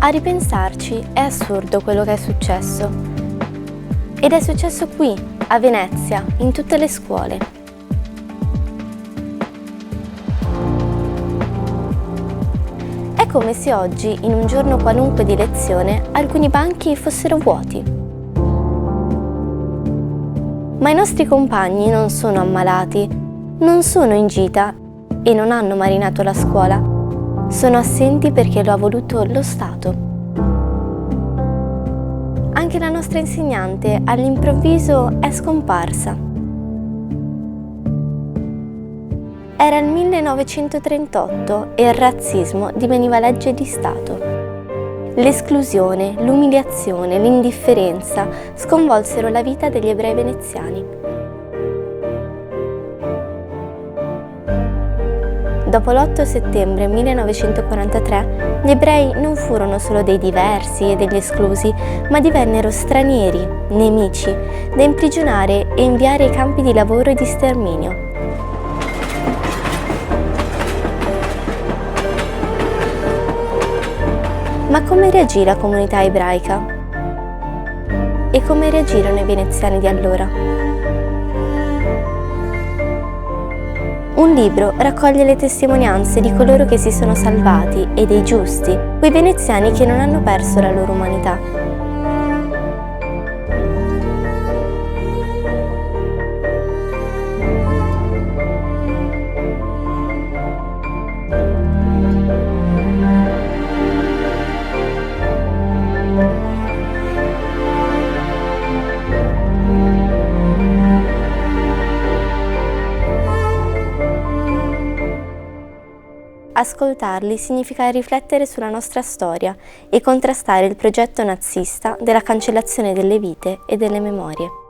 A ripensarci è assurdo quello che è successo. Ed è successo qui, a Venezia, in tutte le scuole. È come se oggi, in un giorno qualunque di lezione, alcuni banchi fossero vuoti. Ma i nostri compagni non sono ammalati, non sono in gita e non hanno marinato la scuola. Sono assenti perché lo ha voluto lo Stato. Anche la nostra insegnante all'improvviso è scomparsa. Era il 1938 e il razzismo diveniva legge di Stato. L'esclusione, l'umiliazione, l'indifferenza sconvolsero la vita degli ebrei veneziani. Dopo l'8 settembre 1943, gli ebrei non furono solo dei diversi e degli esclusi, ma divennero stranieri, nemici, da imprigionare e inviare ai campi di lavoro e di sterminio. Ma come reagì la comunità ebraica? E come reagirono i veneziani di allora? Un libro raccoglie le testimonianze di coloro che si sono salvati e dei giusti, quei veneziani che non hanno perso la loro umanità. Ascoltarli significa riflettere sulla nostra storia e contrastare il progetto nazista della cancellazione delle vite e delle memorie.